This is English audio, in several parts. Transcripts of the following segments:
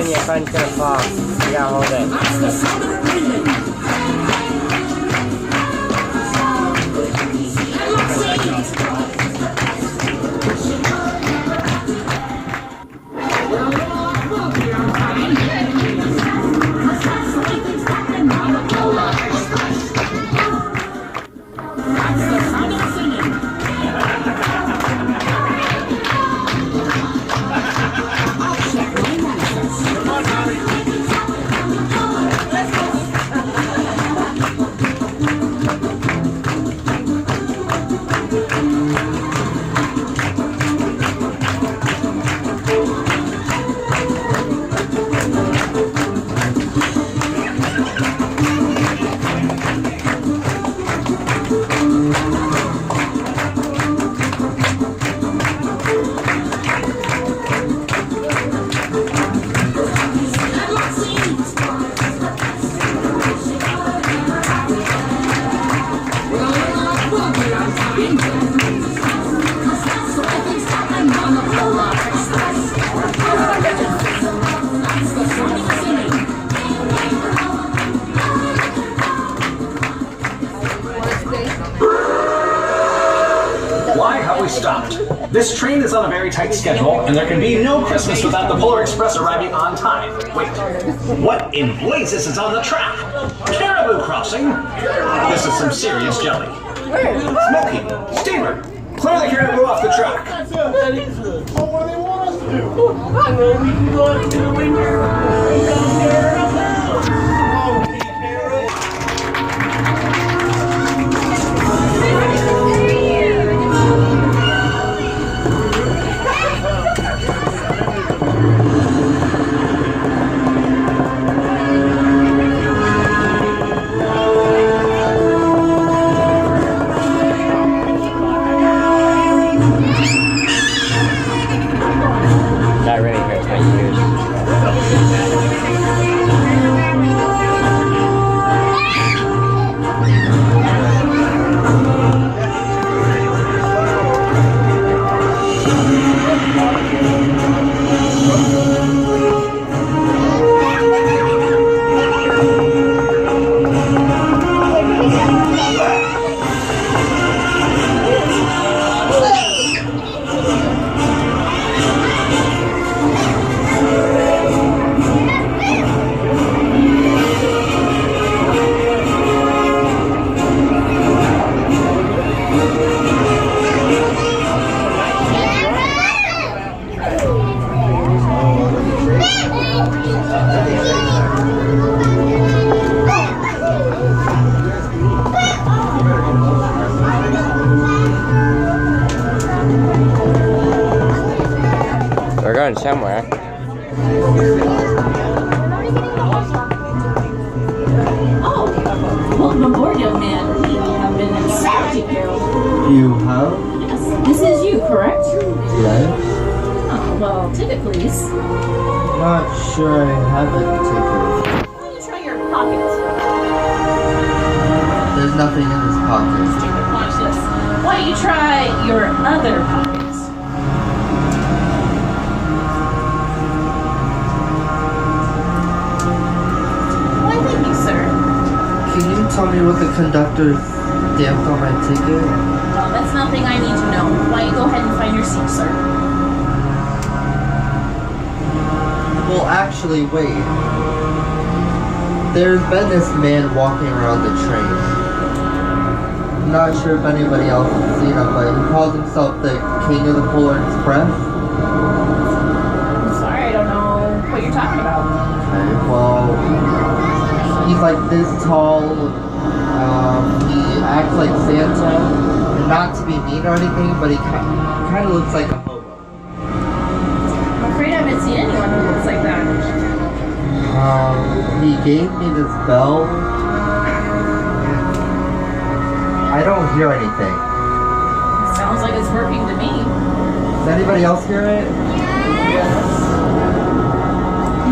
Your friend's gonna fall. You gotta hold it. That's the sound of it breathing. And let's see. We're a little off book here on time. That's the way things happen on the Polar Express. That's the sound of singing. I'll check my manifest. Why have we stopped? This train is on a very tight schedule, and there can be no Christmas without the Polar Express arriving on time. Wait, what in blazes is on the track? Caribou Crossing? This is some serious jelly. Smoky, Steamer, clear the caribou off the track. Well, what do they want us to do? I know we can go and do it here. That really hurts my ears. We're going somewhere. Oh, welcome aboard, young man. We have been inspecting you. You have? Yes, this is you, correct? Yes. Oh, well, ticket, please. Not sure I have a ticket. Why don't you try your pocket? There's nothing in this pocket. Stupid, watch this. Why don't you try your other pockets? Why, thank you, sir. Can you tell me what the conductor stamped on my ticket? Well, that's nothing I need to know. Why don't you go ahead and find your seat, sir? Well, actually, wait. There's been this man walking around the train. I'm not sure if anybody else has seen him, but he calls himself the King of the Polar Express. I'm sorry, I don't know this tall. He acts like Santa, and not to be mean or anything, but he kind of looks like a hobo. I'm afraid I haven't seen anyone who looks like that. He gave me this bell. I don't hear anything. Sounds like it's working to me. Does anybody else hear it?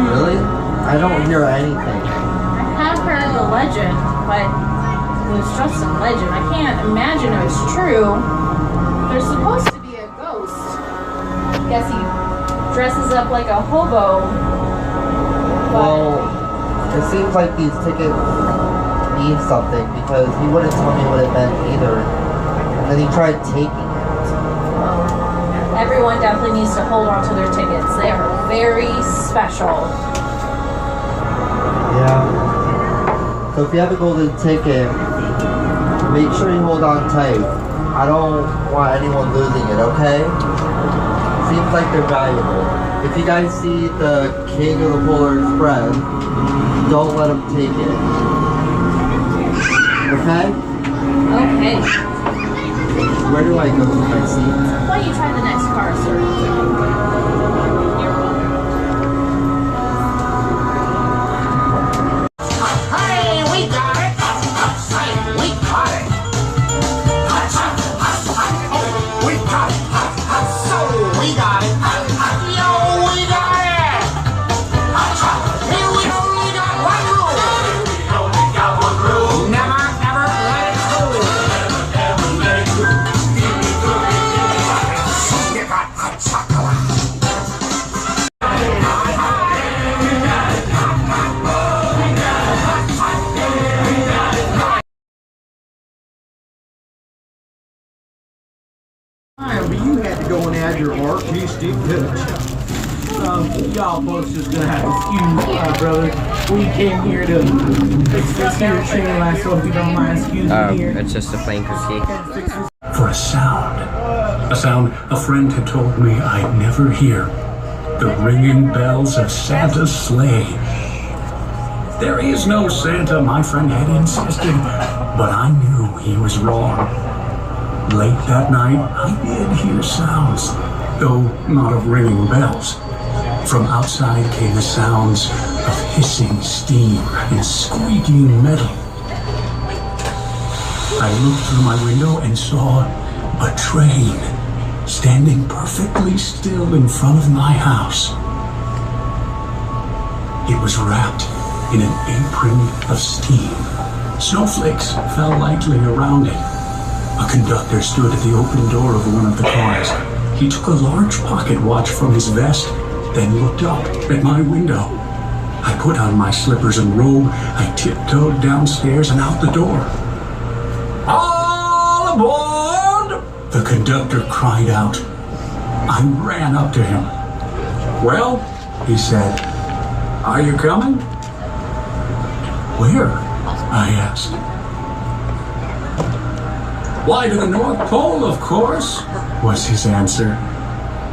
Really? I don't hear anything. I have heard the legend, but it was just a legend. I can't imagine it was true. There's supposed to be a ghost. I guess he dresses up like a hobo. Well, it seems like these tickets mean something because he wouldn't tell me what it meant either. And then he tried taking it. Everyone definitely needs to hold on to their tickets. They are very special. Yeah. So if you have a golden ticket, make sure you hold on tight. I don't want anyone losing it, okay? Seems like they're valuable. If you guys see the king of the Polar Express, don't let him take it. Okay? Okay. Where do I go to my seat? Why don't you try the next car, sir? Hey, we got it! Hey, we got it! We got it! So we got it! Yo, we got it! Here we only got one rule! Never, ever let it go! You got hot chocolate! But you had to go and add your artistic touch. Y'all folks just gonna have to excuse brother. We came here to fix this here train line, so if you don't mind excusing me here. It's just a plain critique. For a sound a friend had told me I'd never hear. The ringing bells of Santa's sleigh. There is no Santa, my friend had insisted, but I knew he was wrong. Late that night, I did hear sounds, though not of ringing bells. From outside came the sounds of hissing steam and squeaking metal. I looked through my window and saw a train standing perfectly still in front of my house. It was wrapped in an apron of steam. Snowflakes fell lightly around it. A conductor stood at the open door of one of the cars. He took a large pocket watch from his vest, then looked up at my window. I put on my slippers and robe. I tiptoed downstairs and out the door. All aboard! The conductor cried out. I ran up to him. Well, he said, are you coming? Where? I asked. Why, to the North Pole, of course, was his answer.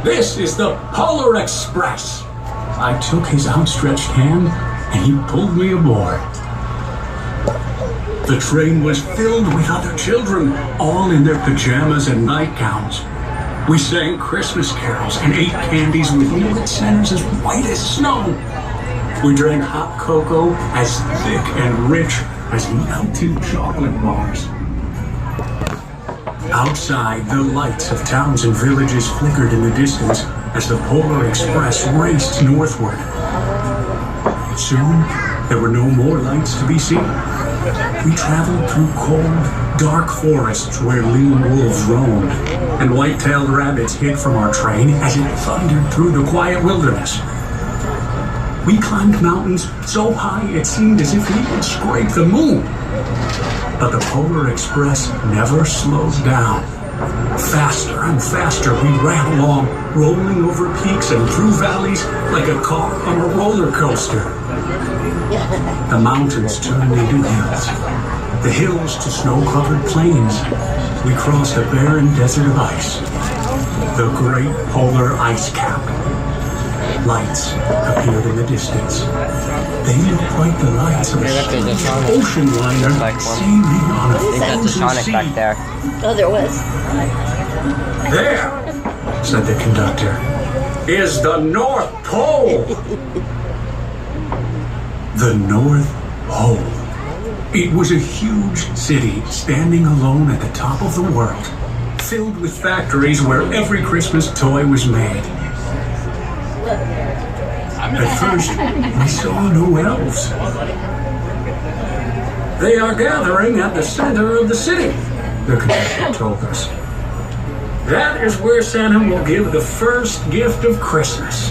This is the Polar Express. I took his outstretched hand and he pulled me aboard. The train was filled with other children, all in their pajamas and nightgowns. We sang Christmas carols and ate candies with milk centers as white as snow. We drank hot cocoa as thick and rich as melted chocolate bars. Outside, the lights of towns and villages flickered in the distance as the Polar Express raced northward. Soon, there were no more lights to be seen. We traveled through cold, dark forests where lean wolves roamed, and white-tailed rabbits hid from our train as it thundered through the quiet wilderness. We climbed mountains so high it seemed as if we would scrape the moon. But the Polar Express never slowed down. Faster and faster we ran along, rolling over peaks and through valleys like a car on a roller coaster. The mountains turned into hills, the hills to snow-covered plains. We crossed a barren desert of ice, the great polar ice cap. Lights appeared in the distance. They looked like the lights of a Maybe there's a huge Sonic. ocean liner Like one. sailing on a I think that's a frozen Sonic sea. back there. Oh, there was. There, said the conductor, is the North Pole. The North Pole. It was a huge city standing alone at the top of the world, filled with factories where every Christmas toy was made. At first, we saw no elves. They are gathering at the center of the city, the conductor told us. That is where Santa will give the first gift of Christmas.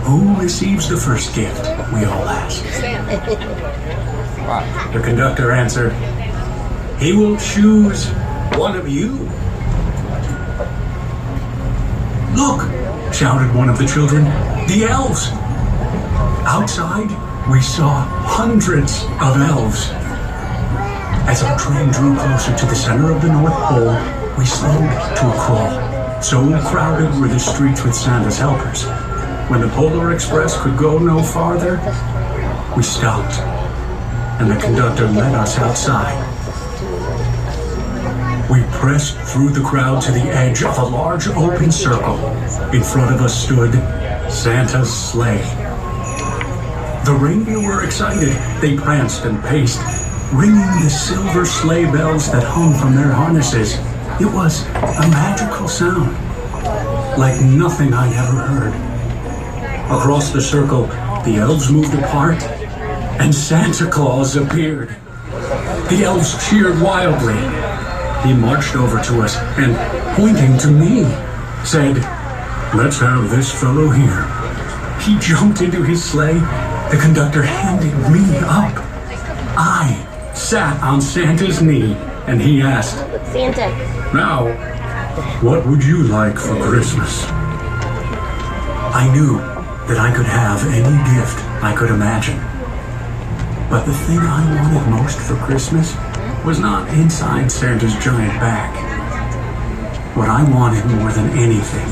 Who receives the first gift? We all asked. The conductor answered, he will choose one of you. Look, shouted one of the children, the elves. Outside, we saw hundreds of elves. As our train drew closer to the center of the North Pole, we slowed to a crawl. So crowded were the streets with Santa's helpers. When the Polar Express could go no farther, we stopped, and the conductor led us outside. We pressed through the crowd to the edge of a large open circle. In front of us stood Santa's sleigh. The reindeer were excited. They pranced and paced, ringing the silver sleigh bells that hung from their harnesses. It was a magical sound, like nothing I'd ever heard. Across the circle, the elves moved apart, and Santa Claus appeared. The elves cheered wildly. He marched over to us and, pointing to me, said, let's have this fellow here. He jumped into his sleigh. The conductor handed me up. I sat on Santa's knee, and he asked, Santa. now, what would you like for Christmas? I knew that I could have any gift I could imagine. But the thing I wanted most for Christmas was not inside Santa's giant bag. What I wanted more than anything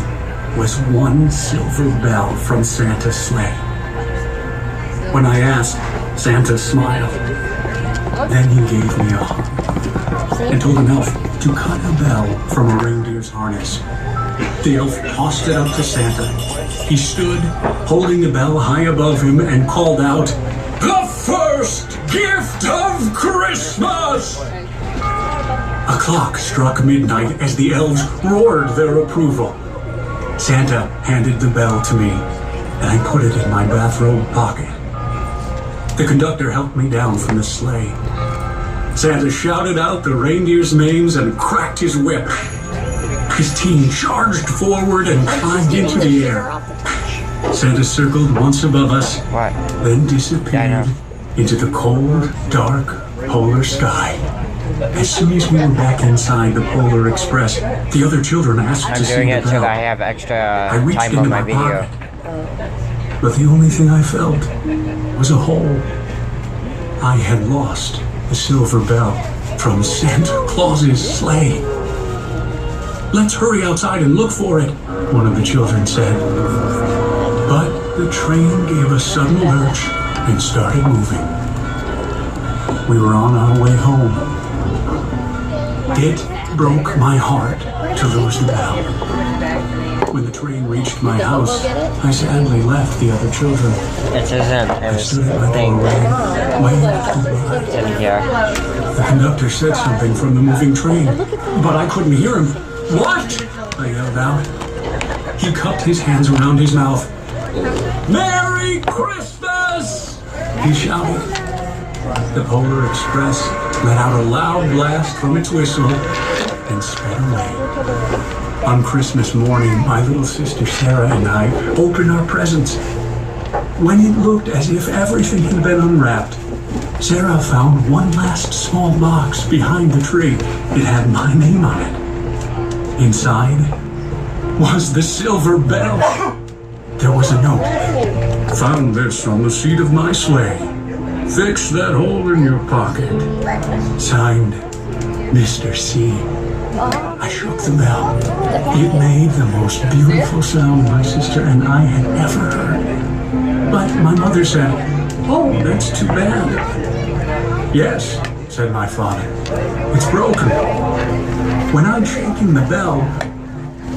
was one silver bell from Santa's sleigh. When I asked, Santa smiled. Then he gave me a hug and told an elf to cut a bell from a reindeer's harness. The elf tossed it up to Santa. He stood, holding the bell high above him, and called out, the first gift of Christmas! A clock struck midnight as the elves roared their approval. Santa handed the bell to me, and I put it in my bathrobe pocket. The conductor helped me down from the sleigh. Santa shouted out the reindeers' names and cracked his whip. His team charged forward and climbed into the air. Santa circled once above us, What? then disappeared into the cold, dark, polar sky. As soon as we were back inside the Polar Express, the other children asked I'm to see doing the it so bell. that I have extra I reached time into on my my video. pocket, but the only thing I felt was a hole. I had lost the silver bell from Santa Claus's sleigh. Let's hurry outside and look for it, one of the children said. But the train gave a sudden lurch and started moving. We were on our way home. It broke my heart to lose the bell. When the train reached my house, I sadly left the other children. It isn't. It I was stood at my thing doorway, waved goodbye. in here. The conductor said something from the moving train, but I couldn't hear him. What? I yelled out. He cupped his hands around his mouth. Merry Christmas! He shouted. The Polar Express let out a loud blast from its whistle and sped away. On Christmas morning, my little sister Sarah and I opened our presents. When it looked as if everything had been unwrapped, Sarah found one last small box behind the tree. It had my name on it. Inside was the silver bell. There was a note. Found this on the seat of my sleigh. Fix that hole in your pocket. Signed, Mr. C. I shook the bell. It made the most beautiful sound my sister and I had ever heard. But my mother said, "Oh, that's too bad." "Yes," said my father, "it's broken." When I'm shaking the bell,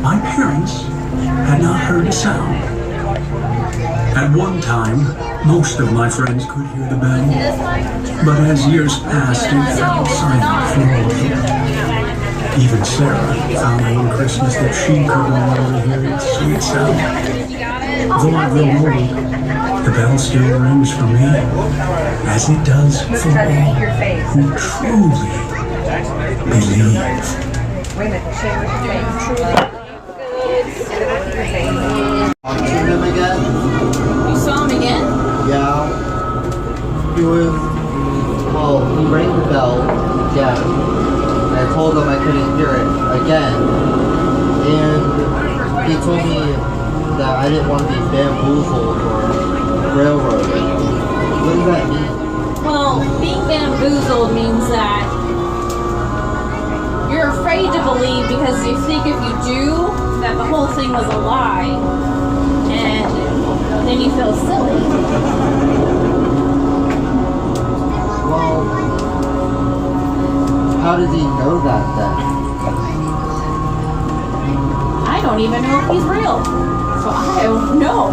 my parents had not heard a sound. At one time, most of my friends could hear the bell, but as years passed, it fell silent for all of them. Even Sarah found one Christmas that she could no longer hear its sweet sound. Though I've grown old, the bell still rings for me, as it does for all who truly believe. Seen him again? You saw him again? Yeah. He rang the bell again. And I told him I couldn't hear it again. And he told me that I didn't want to be bamboozled or railroaded. What does that mean? Well, being bamboozled means that you're afraid to believe because you think if you do, that the whole thing was a lie. And then you feel silly. Well, how does he know that then? I don't even know if he's real. So I don't know.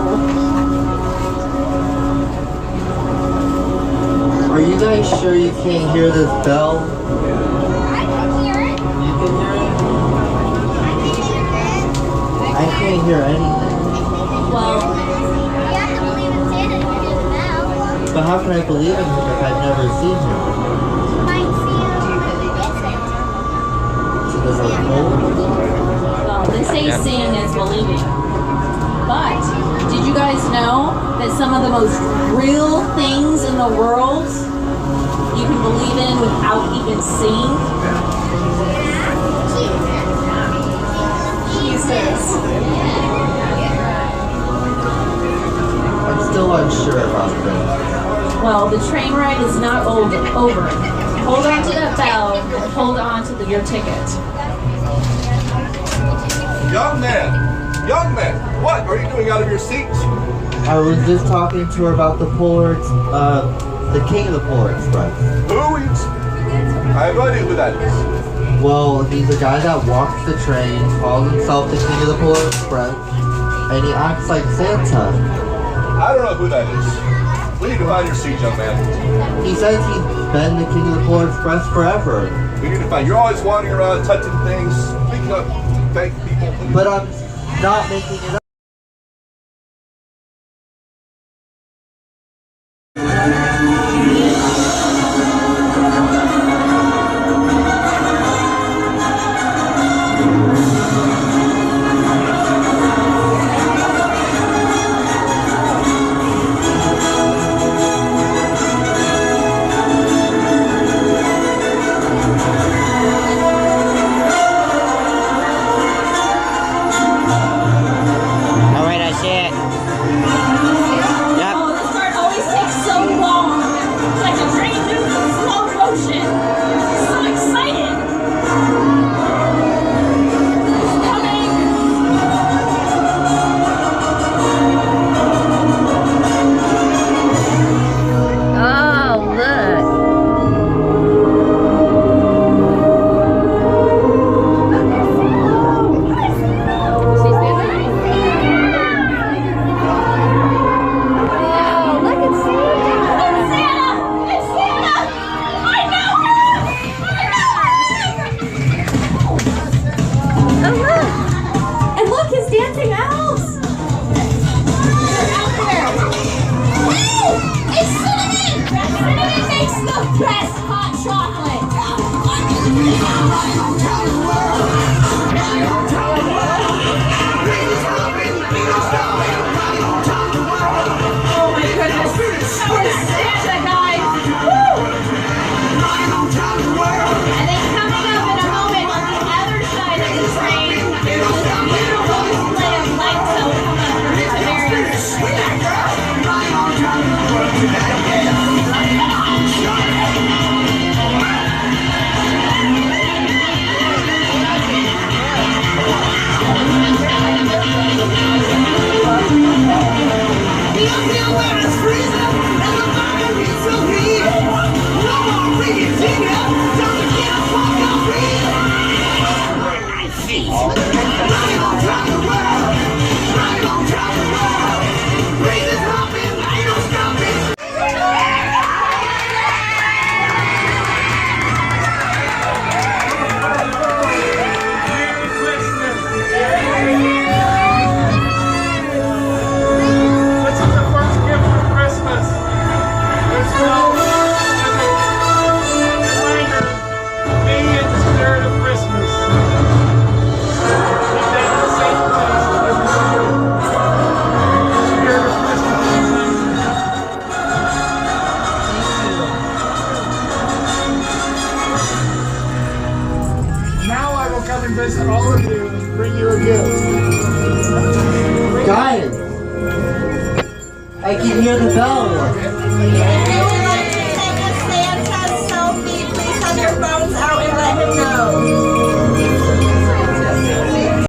Are you guys sure you can't hear this bell? I can hear it. You can hear it? I can't hear anything. Well, You have to believe in Santa to hear the bell. But how can I believe in him if I've never seen him? You might see him when you get Santa. So there's a hole? well, they say seeing is believing. But did you guys know that some of the most real things in the world you can believe in without even seeing? Jesus. I'm still unsure about this. Well, the train ride is not over. Hold on to that bell and hold on to your ticket. Young man, what are you doing out of your seat? I was just talking to her about the the king of the Polar Express. Who is? I have no idea who that is. Well, he's a guy that walks the train, calls himself the king of the Polar Express, and he acts like Santa. I don't know who that is. We need to find your seat, young man. He says he's been the king of the Polar Express forever. We need to find. You're always wandering around, touching things, speaking up, thank people. But I'm not making it up. Alright, I see it. Yep. Oh, this part always takes so long. It's like the train moves in slow motion. I'm so excited. It's coming. Oh, look. This is the first gift for Christmas. As well as a reminder, be in the spirit of Christmas. Keep that in the same place every year. The spirit of Christmas. Now I will come and visit all of you and bring you a gift. Guys, I can hear the bell.